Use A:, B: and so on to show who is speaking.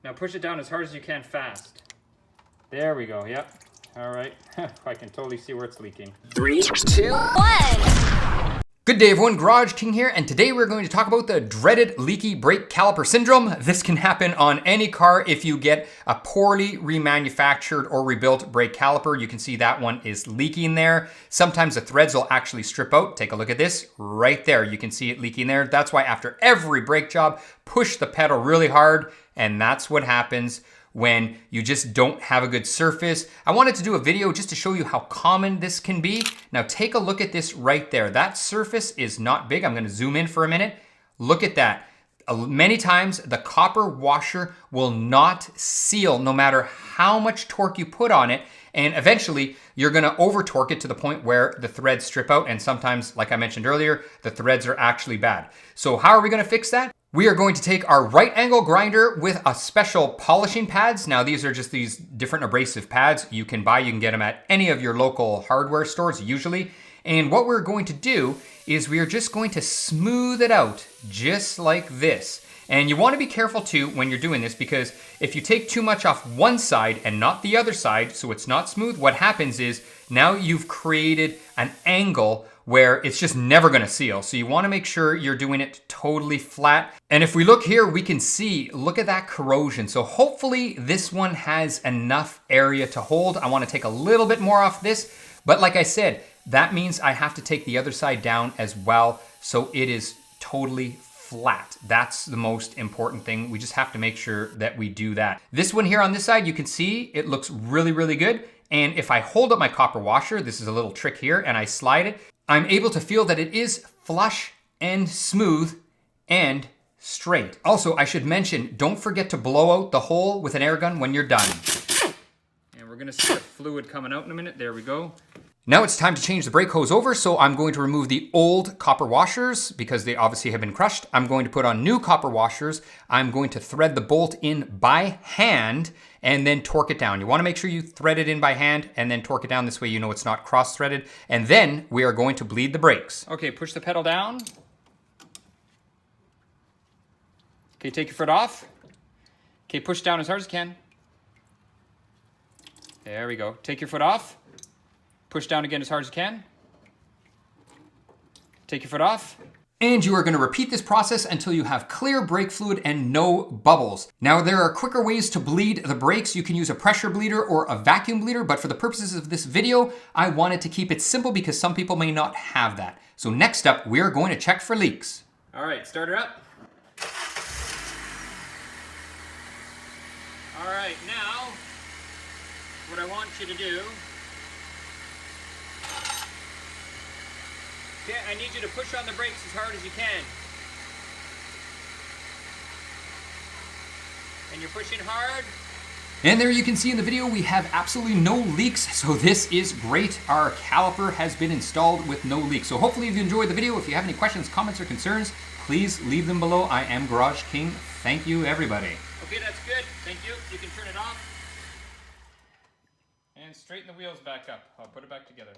A: Now push it down as hard as you can fast. There we go, yep. All right, I can totally see where it's leaking.
B: 3, 2, 1.
C: Good day everyone, GarageKing here, and today we're going to talk about the dreaded leaky brake caliper syndrome. This can happen on any car if you get a poorly remanufactured or rebuilt brake caliper. You can see that one is leaking there. Sometimes the threads will actually strip out. Take a look at this right there. You can see it leaking there. That's why after every brake job, push the pedal really hard, and that's what happens when you just don't have a good surface. I wanted to do a video just to show you how common this can be. Now take a look at this right there. That surface is not big. I'm gonna zoom in for a minute. Look at that. Many times the copper washer will not seal no matter how much torque you put on it. And eventually you're gonna over torque it to the point where the threads strip out. And sometimes, like I mentioned earlier, the threads are actually bad. So how are we gonna fix that? We are going to take our right angle grinder with a special polishing pads. Now these are just these different abrasive pads you can buy. You can get them at any of your local hardware stores usually. And what we're going to do is we are just going to smooth it out just like this. And you want to be careful too when you're doing this, because if you take too much off one side and not the other side, so it's not smooth, what happens is now you've created an angle where it's just never gonna seal. So you wanna make sure you're doing it totally flat. And if we look here, we can see, look at that corrosion. So hopefully this one has enough area to hold. I wanna take a little bit more off this, but like I said, that means I have to take the other side down as well, so it is totally flat. That's the most important thing. We just have to make sure that we do that. This one here on this side, you can see it looks really, really good. And if I hold up my copper washer, this is a little trick here, and I slide it, I'm able to feel that it is flush and smooth and straight. Also, I should mention, don't forget to blow out the hole with an air gun when you're done.
A: And we're gonna see the fluid coming out in a minute. There we go.
C: Now it's time to change the brake hose over, so I'm going to remove the old copper washers because they obviously have been crushed. I'm going to put on new copper washers. I'm going to thread the bolt in by hand and then torque it down. You wanna make sure you thread it in by hand and then torque it down. This way you know it's not cross-threaded. And then we are going to bleed the brakes.
A: Okay, push the pedal down. Okay, take your foot off. Okay, push down as hard as you can. There we go. Take your foot off. Push down again as hard as you can. Take your foot off.
C: And you are gonna repeat this process until you have clear brake fluid and no bubbles. Now there are quicker ways to bleed the brakes. You can use a pressure bleeder or a vacuum bleeder, but for the purposes of this video, I wanted to keep it simple because some people may not have that. So next up, we are going to check for leaks.
A: All right, start her up. All right, now, what I want you to do, okay, I need you to push on the brakes as hard as you can. And you're pushing hard.
C: And there you can see in the video, we have absolutely no leaks. So this is great. Our caliper has been installed with no leaks. So hopefully you've enjoyed the video. If you have any questions, comments, or concerns, please leave them below. I am GarageKing. Thank you, everybody.
A: Okay, that's good. Thank you. You can turn it off. And straighten the wheels back up. I'll put it back together.